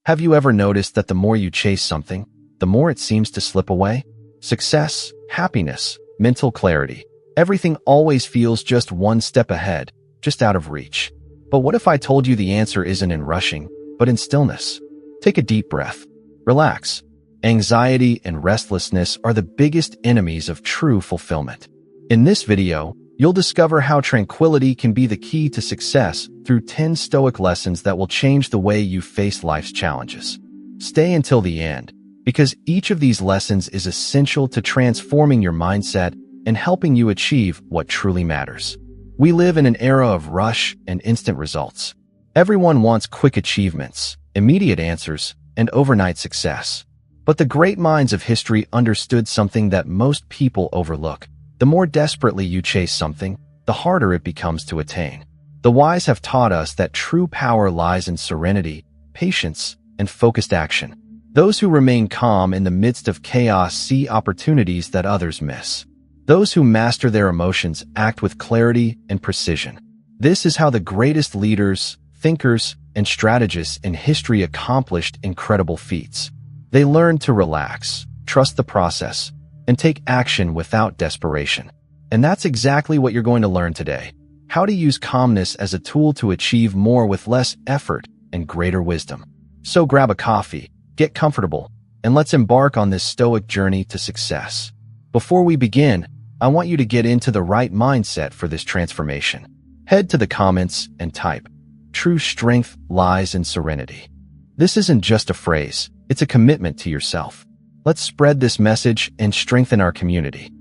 Have you ever noticed that the more you chase something, the more it seems to slip away? Success, happiness, mental clarity. Everything always feels just one step ahead, just out of reach. But what if I told you the answer isn't in rushing, but in stillness? Take a deep breath. Relax. Anxiety and restlessness are the biggest enemies of true fulfillment. In this video, you'll discover how tranquility can be the key to success through 10 Stoic lessons that will change the way you face life's challenges. Stay until the end, because each of these lessons is essential to transforming your mindset and helping you achieve what truly matters. We live in an era of rush and instant results. Everyone wants quick achievements, immediate answers, and overnight success. But the great minds of history understood something that most people overlook. The more desperately you chase something, the harder it becomes to attain. The wise have taught us that true power lies in serenity, patience, and focused action. Those who remain calm in the midst of chaos see opportunities that others miss. Those who master their emotions act with clarity and precision. This is how the greatest leaders, thinkers, and strategists in history accomplished incredible feats. They learned to relax, trust the process, and take action without desperation. And that's exactly what you're going to learn today. How to use calmness as a tool to achieve more with less effort and greater wisdom. So grab a coffee, get comfortable, and let's embark on this Stoic journey to success. Before we begin, I want you to get into the right mindset for this transformation. Head to the comments and type, "True strength lies in serenity." This isn't just a phrase, it's a commitment to yourself. Let's spread this message and strengthen our community.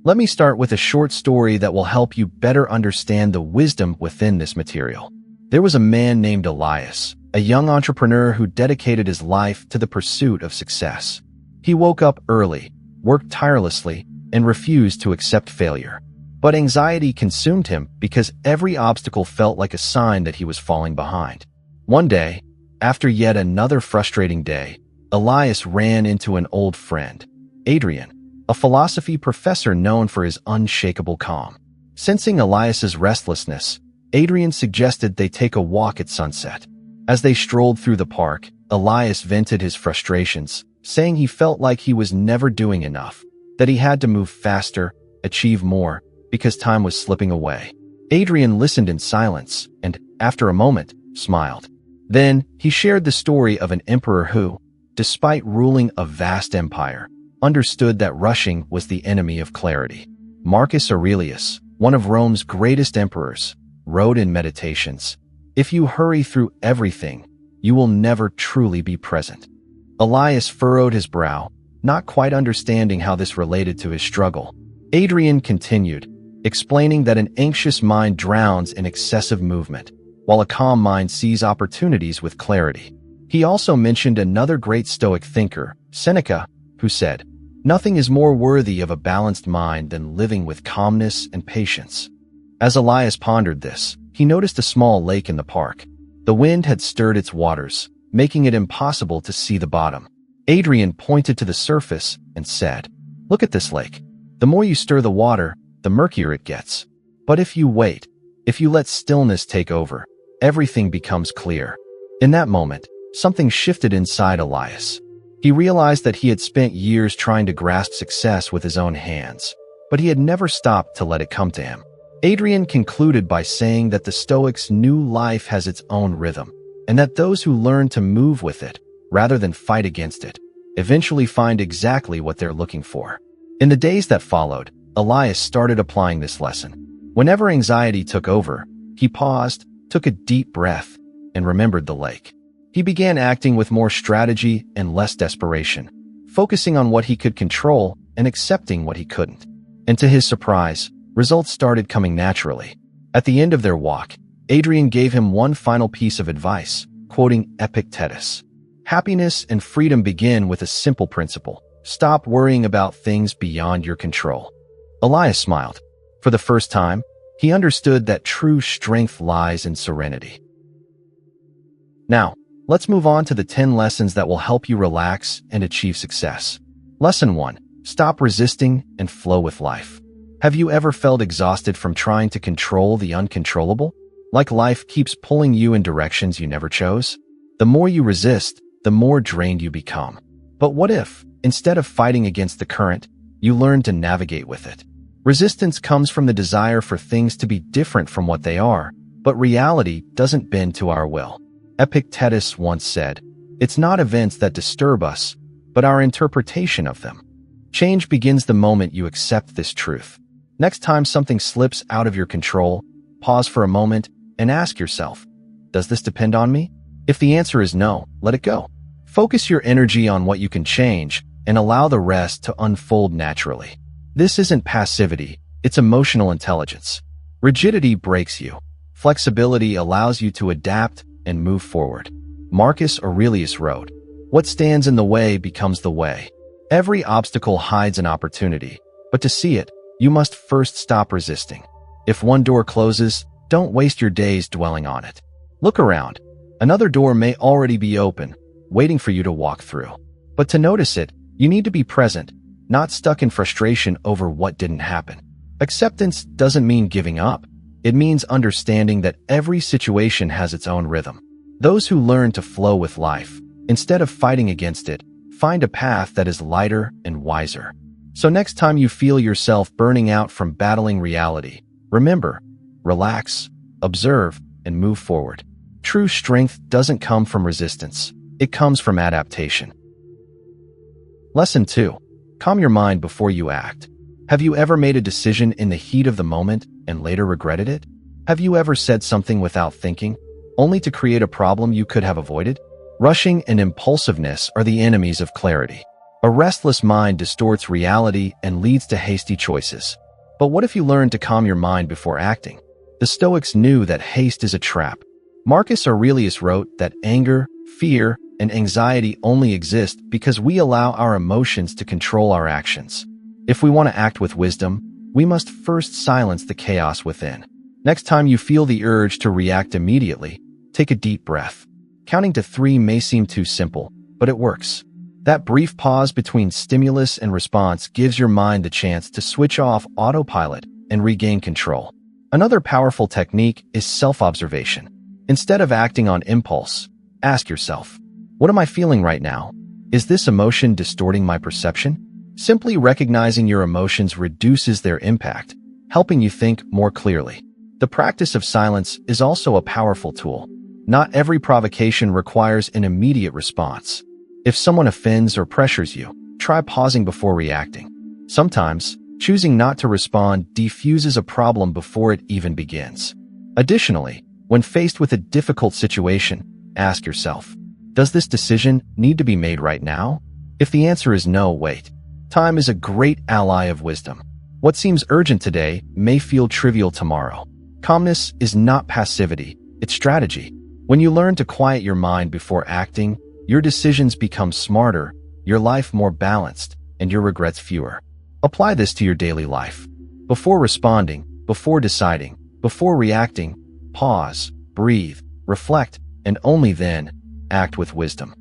Let me start with a short story that will help you better understand the wisdom within this material. There was a man named Elias, a young entrepreneur who dedicated his life to the pursuit of success. He woke up early, worked tirelessly, and refused to accept failure. But anxiety consumed him because every obstacle felt like a sign that he was falling behind. One day, after yet another frustrating day, Elias ran into an old friend, Adrian, a philosophy professor known for his unshakable calm. Sensing Elias's restlessness, Adrian suggested they take a walk at sunset. As they strolled through the park, Elias vented his frustrations, saying he felt like he was never doing enough, that he had to move faster, achieve more, because time was slipping away. Adrian listened in silence and, after a moment, smiled. Then, he shared the story of an emperor who, despite ruling a vast empire, understood that rushing was the enemy of clarity. Marcus Aurelius, one of Rome's greatest emperors, wrote in Meditations, "If you hurry through everything, you will never truly be present." Elias furrowed his brow, not quite understanding how this related to his struggle. Adrian continued, explaining that an anxious mind drowns in excessive movement, while a calm mind sees opportunities with clarity. He also mentioned another great Stoic thinker, Seneca, who said, "Nothing is more worthy of a balanced mind than living with calmness and patience." As Elias pondered this, he noticed a small lake in the park. The wind had stirred its waters, making it impossible to see the bottom. Adrian pointed to the surface and said, "Look at this lake. The more you stir the water, the murkier it gets. But if you wait, if you let stillness take over, everything becomes clear." In that moment, something shifted inside Elias. He realized that he had spent years trying to grasp success with his own hands, but he had never stopped to let it come to him. Adrian concluded by saying that the Stoics knew life has its own rhythm, and that those who learn to move with it, rather than fight against it, eventually find exactly what they're looking for. In the days that followed, Elias started applying this lesson. Whenever anxiety took over, he paused, took a deep breath, and remembered the lake. He began acting with more strategy and less desperation, focusing on what he could control and accepting what he couldn't. And to his surprise, results started coming naturally. At the end of their walk, Adrian gave him one final piece of advice, quoting Epictetus. "Happiness and freedom begin with a simple principle. Stop worrying about things beyond your control." Elias smiled. For the first time, he understood that true strength lies in serenity. Now, let's move on to the 10 lessons that will help you relax and achieve success. Lesson 1. Stop resisting and flow with life. Have you ever felt exhausted from trying to control the uncontrollable? Like life keeps pulling you in directions you never chose? The more you resist, the more drained you become. But what if, instead of fighting against the current, you learn to navigate with it? Resistance comes from the desire for things to be different from what they are, but reality doesn't bend to our will. Epictetus once said, "It's not events that disturb us, but our interpretation of them." Change begins the moment you accept this truth. Next time something slips out of your control, pause for a moment and ask yourself, does this depend on me? If the answer is no, let it go. Focus your energy on what you can change and allow the rest to unfold naturally. This isn't passivity, it's emotional intelligence. Rigidity breaks you. Flexibility allows you to adapt and move forward. Marcus Aurelius wrote, "What stands in the way becomes the way." Every obstacle hides an opportunity, but to see it, you must first stop resisting. If one door closes, don't waste your days dwelling on it. Look around. Another door may already be open, waiting for you to walk through. But to notice it, you need to be present, not stuck in frustration over what didn't happen. Acceptance doesn't mean giving up. It means understanding that every situation has its own rhythm. Those who learn to flow with life, instead of fighting against it, find a path that is lighter and wiser. So next time you feel yourself burning out from battling reality, remember, relax, observe, and move forward. True strength doesn't come from resistance. It comes from adaptation. Lesson 2. Calm your mind before you act. Have you ever made a decision in the heat of the moment and later regretted it? Have you ever said something without thinking, only to create a problem you could have avoided? Rushing and impulsiveness are the enemies of clarity. A restless mind distorts reality and leads to hasty choices. But what if you learn to calm your mind before acting? The Stoics knew that haste is a trap. Marcus Aurelius wrote that anger, fear, and anxiety only exist because we allow our emotions to control our actions. If we want to act with wisdom, we must first silence the chaos within. Next time you feel the urge to react immediately, take a deep breath. Counting to 3 may seem too simple, but it works. That brief pause between stimulus and response gives your mind the chance to switch off autopilot and regain control. Another powerful technique is self-observation. Instead of acting on impulse, ask yourself, what am I feeling right now? Is this emotion distorting my perception? Simply recognizing your emotions reduces their impact, helping you think more clearly. The practice of silence is also a powerful tool. Not every provocation requires an immediate response. If someone offends or pressures you, try pausing before reacting. Sometimes, choosing not to respond defuses a problem before it even begins. Additionally, when faced with a difficult situation, ask yourself, does this decision need to be made right now? If the answer is no, wait. Time is a great ally of wisdom. What seems urgent today may feel trivial tomorrow. Calmness is not passivity, it's strategy. When you learn to quiet your mind before acting, your decisions become smarter, your life more balanced, and your regrets fewer. Apply this to your daily life. Before responding, before deciding, before reacting, pause, breathe, reflect, and only then, act with wisdom.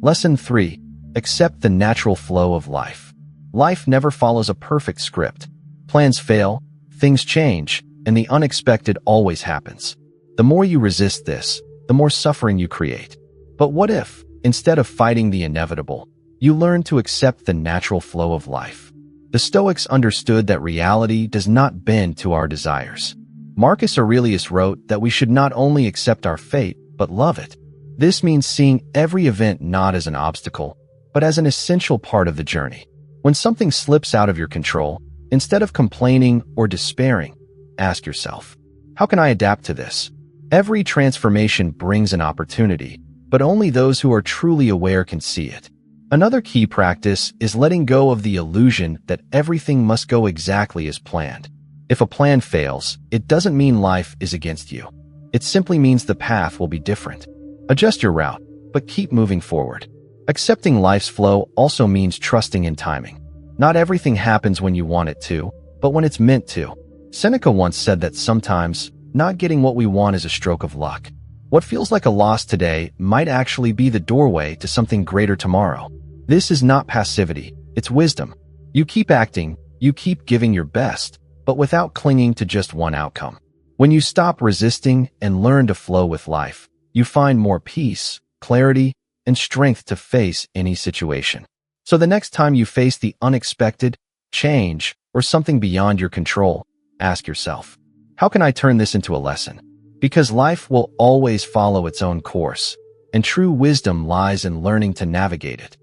Lesson 3. Accept the natural flow of life. Life never follows a perfect script. Plans fail, things change, and the unexpected always happens. The more you resist this, the more suffering you create. But what if, instead of fighting the inevitable, you learn to accept the natural flow of life? The Stoics understood that reality does not bend to our desires. Marcus Aurelius wrote that we should not only accept our fate, but love it. This means seeing every event not as an obstacle, but as an essential part of the journey. When something slips out of your control, instead of complaining or despairing, ask yourself, how can I adapt to this? Every transformation brings an opportunity, but only those who are truly aware can see it. Another key practice is letting go of the illusion that everything must go exactly as planned. If a plan fails, it doesn't mean life is against you. It simply means the path will be different. Adjust your route, but keep moving forward. Accepting life's flow also means trusting in timing. Not everything happens when you want it to, but when it's meant to. Seneca once said that sometimes, not getting what we want is a stroke of luck. What feels like a loss today might actually be the doorway to something greater tomorrow. This is not passivity, it's wisdom. You keep acting, you keep giving your best, but without clinging to just one outcome. When you stop resisting and learn to flow with life, you find more peace, clarity, and strength to face any situation. So the next time you face the unexpected, change, or something beyond your control, ask yourself, how can I turn this into a lesson? Because life will always follow its own course, and true wisdom lies in learning to navigate it.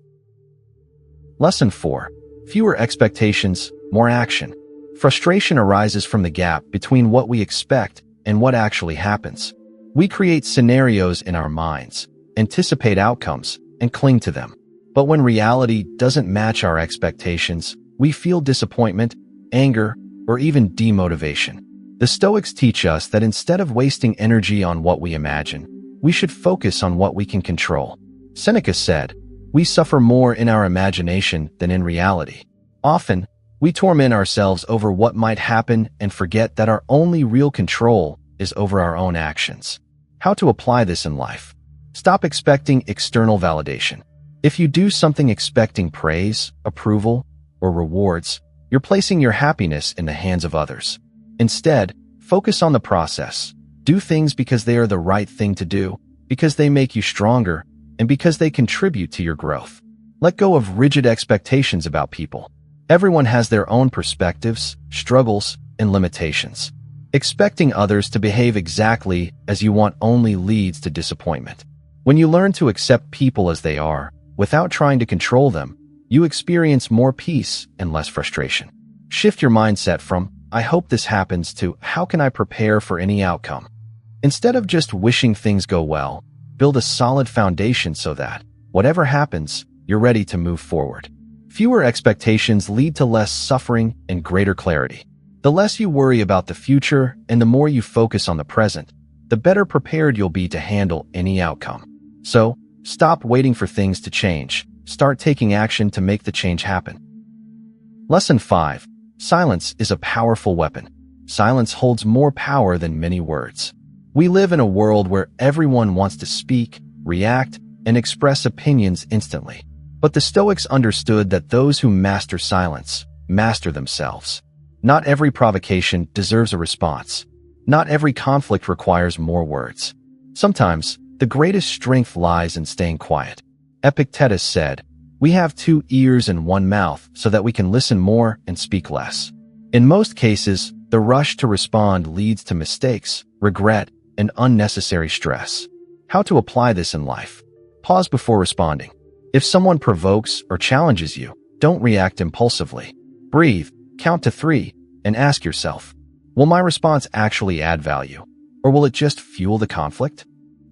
Lesson 4. Fewer expectations, more action. Frustration arises from the gap between what we expect and what actually happens. We create scenarios in our minds, anticipate outcomes, and cling to them. But when reality doesn't match our expectations, we feel disappointment, anger, or even demotivation. The Stoics teach us that instead of wasting energy on what we imagine, we should focus on what we can control. Seneca said, "We suffer more in our imagination than in reality." Often, we torment ourselves over what might happen and forget that our only real control is over our own actions. How to apply this in life? Stop expecting external validation. If you do something expecting praise, approval, or rewards, you're placing your happiness in the hands of others. Instead, focus on the process. Do things because they are the right thing to do, because they make you stronger, and because they contribute to your growth. Let go of rigid expectations about people. Everyone has their own perspectives, struggles, and limitations. Expecting others to behave exactly as you want only leads to disappointment. When you learn to accept people as they are, without trying to control them, you experience more peace and less frustration. Shift your mindset from, "I hope this happens," to, "How can I prepare for any outcome?" Instead of just wishing things go well, build a solid foundation so that, whatever happens, you're ready to move forward. Fewer expectations lead to less suffering and greater clarity. The less you worry about the future and the more you focus on the present, the better prepared you'll be to handle any outcome. So, stop waiting for things to change. Start taking action to make the change happen. Lesson 5. Silence is a powerful weapon. Silence holds more power than many words. We live in a world where everyone wants to speak, react, and express opinions instantly. But the Stoics understood that those who master silence master themselves. Not every provocation deserves a response. Not every conflict requires more words. Sometimes, the greatest strength lies in staying quiet. Epictetus said, "We have 2 ears and 1 mouth so that we can listen more and speak less." In most cases, the rush to respond leads to mistakes, regret, and unnecessary stress. How to apply this in life? Pause before responding. If someone provokes or challenges you, don't react impulsively. Breathe, count to 3, and ask yourself, will my response actually add value, or will it just fuel the conflict?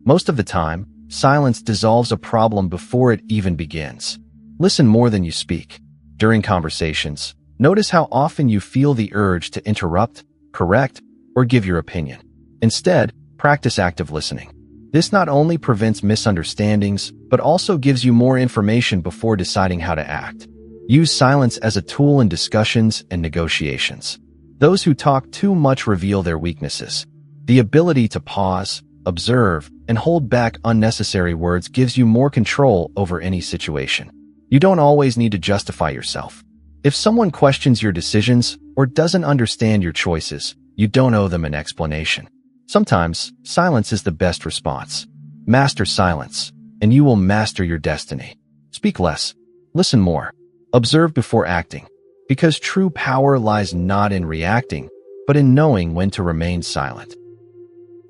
Most of the time, silence dissolves a problem before it even begins. Listen more than you speak. During conversations, notice how often you feel the urge to interrupt, correct, or give your opinion. Instead, practice active listening. This not only prevents misunderstandings, but also gives you more information before deciding how to act. Use silence as a tool in discussions and negotiations. Those who talk too much reveal their weaknesses. The ability to pause, observe, and hold back unnecessary words gives you more control over any situation. You don't always need to justify yourself. If someone questions your decisions or doesn't understand your choices, you don't owe them an explanation. Sometimes, silence is the best response. Master silence, and you will master your destiny. Speak less. Listen more. Observe before acting. Because true power lies not in reacting, but in knowing when to remain silent.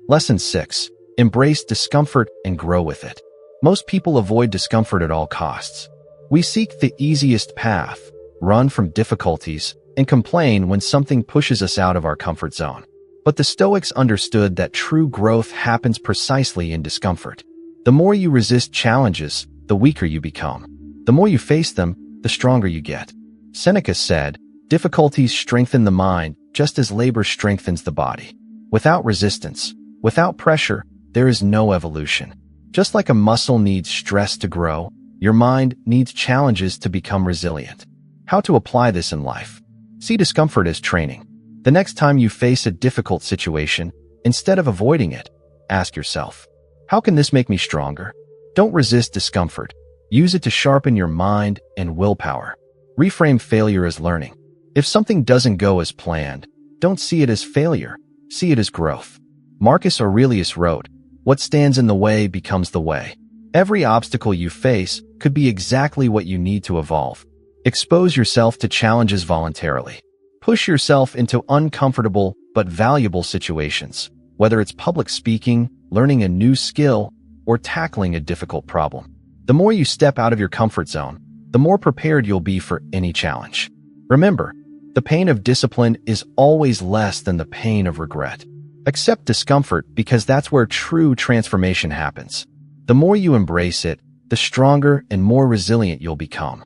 Lesson 6. Embrace discomfort and grow with it. Most people avoid discomfort at all costs. We seek the easiest path, run from difficulties, and complain when something pushes us out of our comfort zone. But the Stoics understood that true growth happens precisely in discomfort. The more you resist challenges, the weaker you become. The more you face them, the stronger you get. Seneca said, "Difficulties strengthen the mind just as labor strengthens the body." Without resistance, without pressure, there is no evolution. Just like a muscle needs stress to grow, your mind needs challenges to become resilient. How to apply this in life? See discomfort as training. The next time you face a difficult situation, instead of avoiding it, ask yourself, how can this make me stronger? Don't resist discomfort. Use it to sharpen your mind and willpower. Reframe failure as learning. If something doesn't go as planned, don't see it as failure. See it as growth. Marcus Aurelius wrote, What stands in the way becomes the way. Every obstacle you face could be exactly what you need to evolve. Expose yourself to challenges voluntarily. Push yourself into uncomfortable but valuable situations, whether it's public speaking, learning a new skill, or tackling a difficult problem. The more you step out of your comfort zone, the more prepared you'll be for any challenge. Remember, the pain of discipline is always less than the pain of regret. Accept discomfort because that's where true transformation happens. The more you embrace it, the stronger and more resilient you'll become.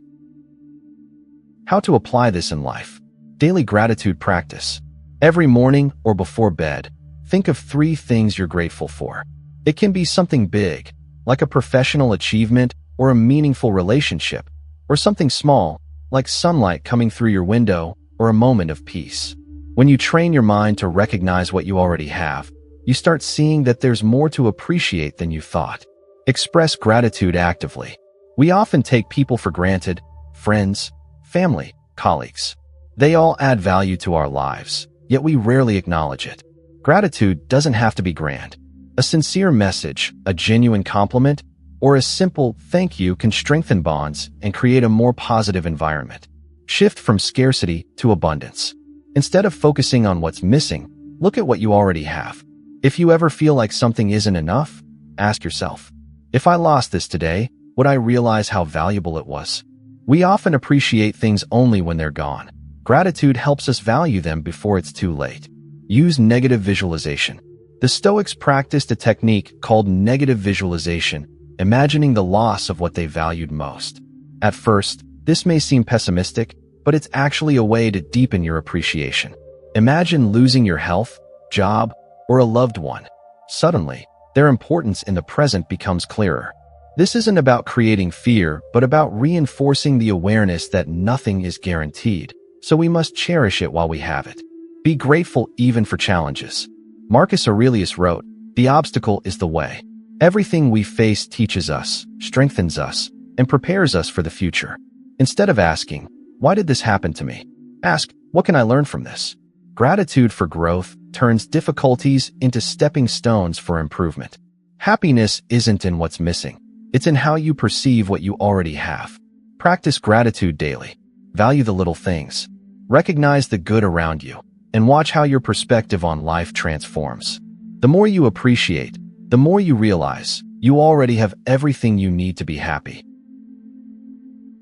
How to apply this in life. Daily gratitude practice. Every morning or before bed, think of 3 things you're grateful for. It can be something big, like a professional achievement or a meaningful relationship, or something small, like sunlight coming through your window or a moment of peace. When you train your mind to recognize what you already have, you start seeing that there's more to appreciate than you thought. Express gratitude actively. We often take people for granted, friends, family, colleagues. They all add value to our lives, yet we rarely acknowledge it. Gratitude doesn't have to be grand. A sincere message, a genuine compliment, or a simple thank you can strengthen bonds and create a more positive environment. Shift from scarcity to abundance. Instead of focusing on what's missing, look at what you already have. If you ever feel like something isn't enough, ask yourself, if I lost this today, would I realize how valuable it was? We often appreciate things only when they're gone. Gratitude helps us value them before it's too late. Use negative visualization. The Stoics practiced a technique called negative visualization, imagining the loss of what they valued most. At first, this may seem pessimistic, but it's actually a way to deepen your appreciation. Imagine losing your health, job, or a loved one. Suddenly, their importance in the present becomes clearer. This isn't about creating fear, but about reinforcing the awareness that nothing is guaranteed, so we must cherish it while we have it. Be grateful even for challenges. Marcus Aurelius wrote, "The obstacle is the way." Everything we face teaches us, strengthens us, and prepares us for the future. Instead of asking, "Why did this happen to me?" ask, "What can I learn from this?" Gratitude for growth turns difficulties into stepping stones for improvement. Happiness isn't in what's missing. It's in how you perceive what you already have. Practice gratitude daily. Value the little things. Recognize the good around you, and watch how your perspective on life transforms. The more you appreciate, the more you realize you already have everything you need to be happy.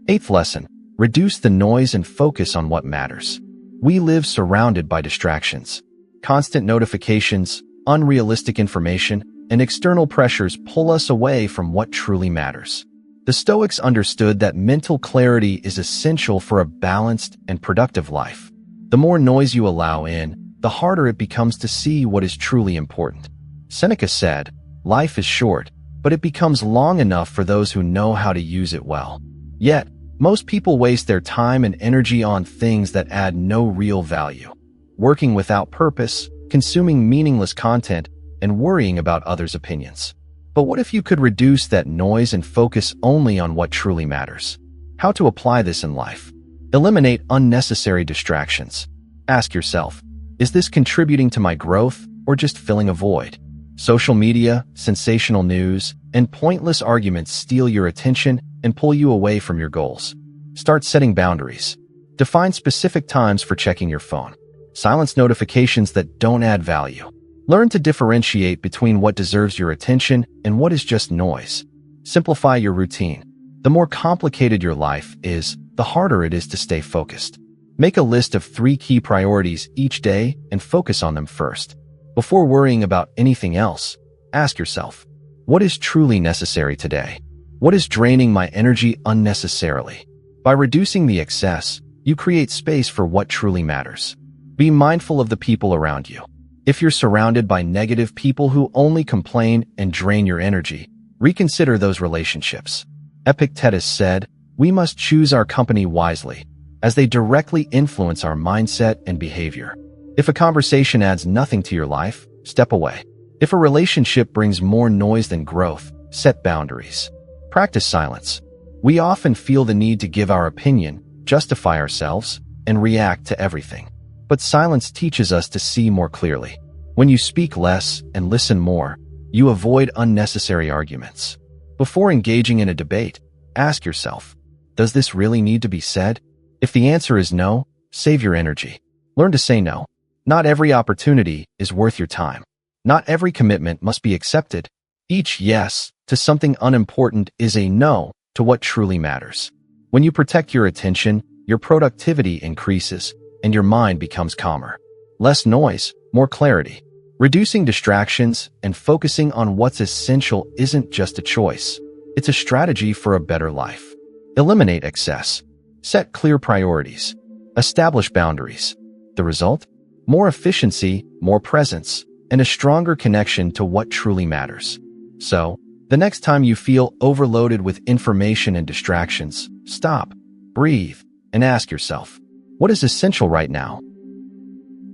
8th lesson. Reduce the noise and focus on what matters. We live surrounded by distractions. Constant notifications, unrealistic information, and external pressures pull us away from what truly matters. The Stoics understood that mental clarity is essential for a balanced and productive life. The more noise you allow in, the harder it becomes to see what is truly important. Seneca said, "Life is short, but it becomes long enough for those who know how to use it well." Yet, most people waste their time and energy on things that add no real value. Working without purpose, consuming meaningless content, and worrying about others' opinions. But what if you could reduce that noise and focus only on what truly matters? How to apply this in life? Eliminate unnecessary distractions. Ask yourself, is this contributing to my growth or just filling a void? Social media, sensational news, and pointless arguments steal your attention and pull you away from your goals. Start setting boundaries. Define specific times for checking your phone. Silence notifications that don't add value. Learn to differentiate between what deserves your attention and what is just noise. Simplify your routine. The more complicated your life is, the harder it is to stay focused. Make a list of 3 key priorities each day and focus on them first. Before worrying about anything else, ask yourself, what is truly necessary today? What is draining my energy unnecessarily? By reducing the excess, you create space for what truly matters. Be mindful of the people around you. If you're surrounded by negative people who only complain and drain your energy, reconsider those relationships. Epictetus said, "We must choose our company wisely, as they directly influence our mindset and behavior." If a conversation adds nothing to your life, step away. If a relationship brings more noise than growth, set boundaries. Practice silence. We often feel the need to give our opinion, justify ourselves, and react to everything. But silence teaches us to see more clearly. When you speak less and listen more, You avoid unnecessary arguments. Before engaging in a debate, ask yourself, does this really need to be said? If the answer is no, save your energy. Learn to say no. Not every opportunity is worth your time. Not every commitment must be accepted. Each yes to something unimportant is a no to what truly matters. When you protect your attention, your productivity increases and your mind becomes calmer. Less noise, more clarity. Reducing distractions and focusing on what's essential isn't just a choice. It's a strategy for a better life. Eliminate excess. Set clear priorities. Establish boundaries. The result? More efficiency, more presence, and a stronger connection to what truly matters. So, the next time you feel overloaded with information and distractions, stop, breathe, and ask yourself, what is essential right now?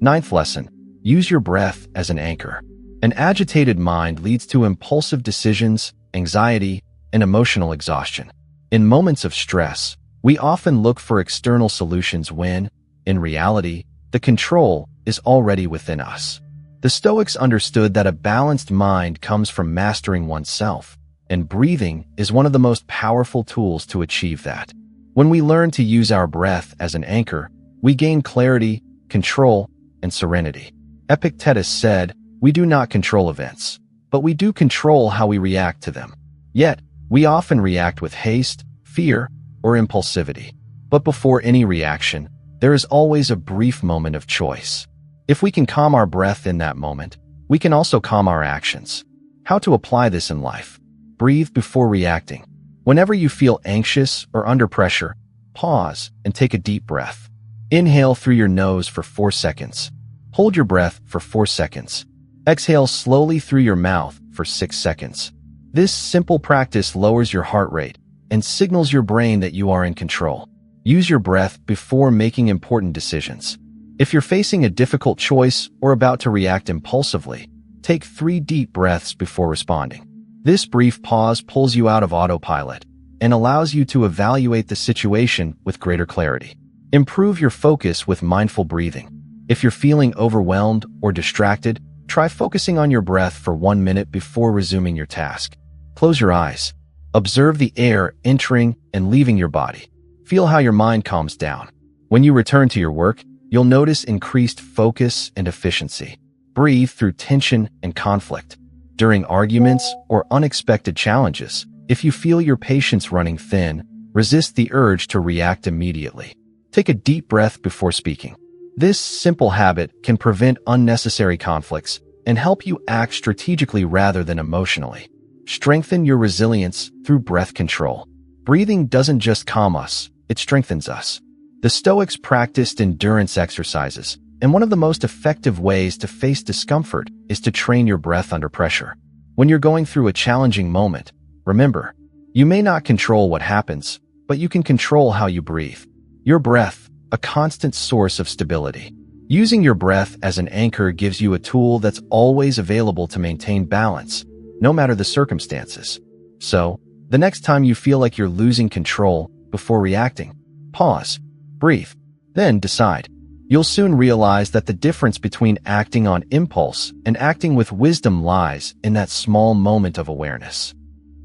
Ninth lesson, use your breath as an anchor. An agitated mind leads to impulsive decisions, anxiety, and emotional exhaustion. In moments of stress, we often look for external solutions when, in reality, the control is already within us. The Stoics understood that a balanced mind comes from mastering oneself, and breathing is one of the most powerful tools to achieve that. When we learn to use our breath as an anchor, we gain clarity, control, and serenity. Epictetus said, "We do not control events, but we do control how we react to them." Yet, we often react with haste, fear, or impulsivity. But before any reaction, there is always a brief moment of choice. If we can calm our breath in that moment, we can also calm our actions. How to apply this in life? Breathe before reacting. Whenever you feel anxious or under pressure, pause and take a deep breath. Inhale through your nose for 4 seconds. Hold your breath for 4 seconds. Exhale slowly through your mouth for 6 seconds. This simple practice lowers your heart rate and signals your brain that you are in control. Use your breath before making important decisions. If you're facing a difficult choice or about to react impulsively, take 3 deep breaths before responding. This brief pause pulls you out of autopilot and allows you to evaluate the situation with greater clarity. Improve your focus with mindful breathing. If you're feeling overwhelmed or distracted, try focusing on your breath for 1 minute before resuming your task. Close your eyes. Observe the air entering and leaving your body. Feel how your mind calms down. When you return to your work, you'll notice increased focus and efficiency. Breathe through tension and conflict. During arguments or unexpected challenges, if you feel your patience running thin, resist the urge to react immediately. Take a deep breath before speaking. This simple habit can prevent unnecessary conflicts and help you act strategically rather than emotionally. Strengthen your resilience through breath control. Breathing doesn't just calm us, it strengthens us. The Stoics practiced endurance exercises, and one of the most effective ways to face discomfort is to train your breath under pressure. When you're going through a challenging moment, remember, you may not control what happens, but you can control how you breathe. Your breath, a constant source of stability. Using your breath as an anchor gives you a tool that's always available to maintain balance, no matter the circumstances. So, the next time you feel like you're losing control before reacting, pause, breathe, then decide. You'll soon realize that the difference between acting on impulse and acting with wisdom lies in that small moment of awareness.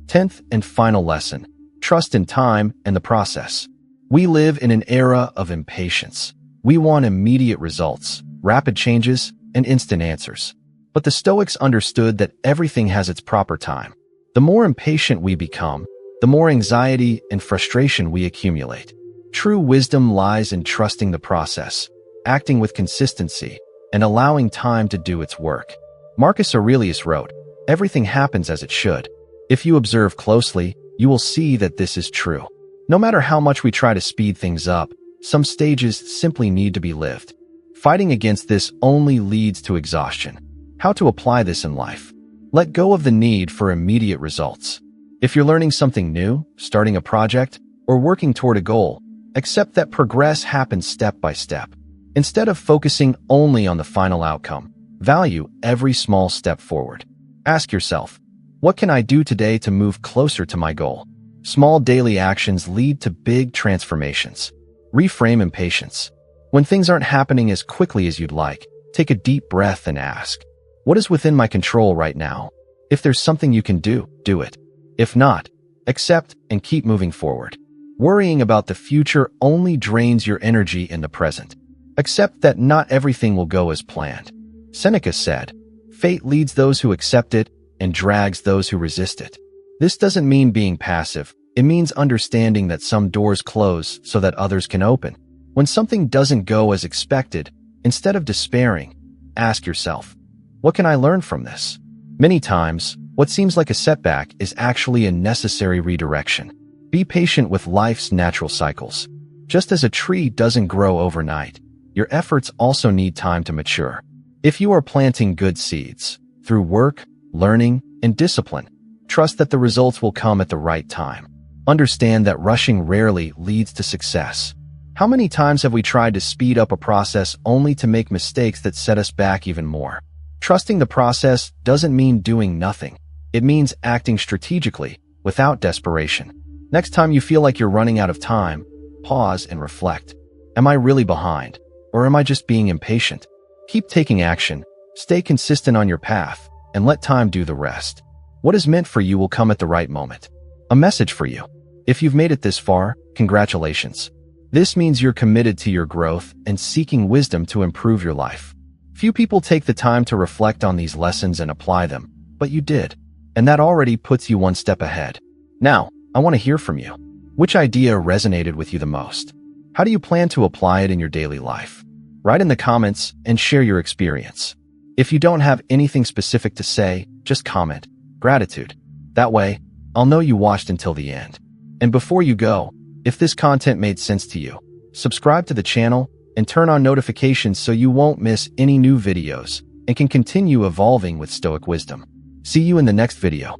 10th and final lesson, trust in time and the process. We live in an era of impatience. We want immediate results, rapid changes, and instant answers. But the Stoics understood that everything has its proper time. The more impatient we become, the more anxiety and frustration we accumulate. True wisdom lies in trusting the process, acting with consistency, and allowing time to do its work. Marcus Aurelius wrote, "Everything happens as it should." If you observe closely, you will see that this is true. No matter how much we try to speed things up, some stages simply need to be lived. Fighting against this only leads to exhaustion. How to apply this in life? Let go of the need for immediate results. If you're learning something new, starting a project, or working toward a goal, accept that progress happens step by step. Instead of focusing only on the final outcome, value every small step forward. Ask yourself, what can I do today to move closer to my goal? Small daily actions lead to big transformations. Reframe impatience. When things aren't happening as quickly as you'd like, take a deep breath and ask, what is within my control right now? If there's something you can do, do it. If not, accept and keep moving forward. Worrying about the future only drains your energy in the present. Accept that not everything will go as planned. Seneca said, "Fate leads those who accept it and drags those who resist it." This doesn't mean being passive. It means understanding that some doors close so that others can open. When something doesn't go as expected, instead of despairing, ask yourself, what can I learn from this? Many times, what seems like a setback is actually a necessary redirection. Be patient with life's natural cycles. Just as a tree doesn't grow overnight, your efforts also need time to mature. If you are planting good seeds, through work, learning, and discipline, trust that the results will come at the right time. Understand that rushing rarely leads to success. How many times have we tried to speed up a process only to make mistakes that set us back even more? Trusting the process doesn't mean doing nothing. It means acting strategically, without desperation. Next time you feel like you're running out of time, pause and reflect. Am I really behind? Or am I just being impatient? Keep taking action, stay consistent on your path, and let time do the rest. What is meant for you will come at the right moment. A message for you. If you've made it this far, congratulations. This means you're committed to your growth and seeking wisdom to improve your life. Few people take the time to reflect on these lessons and apply them, but you did. And that already puts you one step ahead. Now, I want to hear from you. Which idea resonated with you the most? How do you plan to apply it in your daily life? Write in the comments and share your experience. If you don't have anything specific to say, just comment, "Gratitude." That way, I'll know you watched until the end. And before you go, if this content made sense to you, subscribe to the channel and turn on notifications so you won't miss any new videos and can continue evolving with Stoic wisdom. See you in the next video.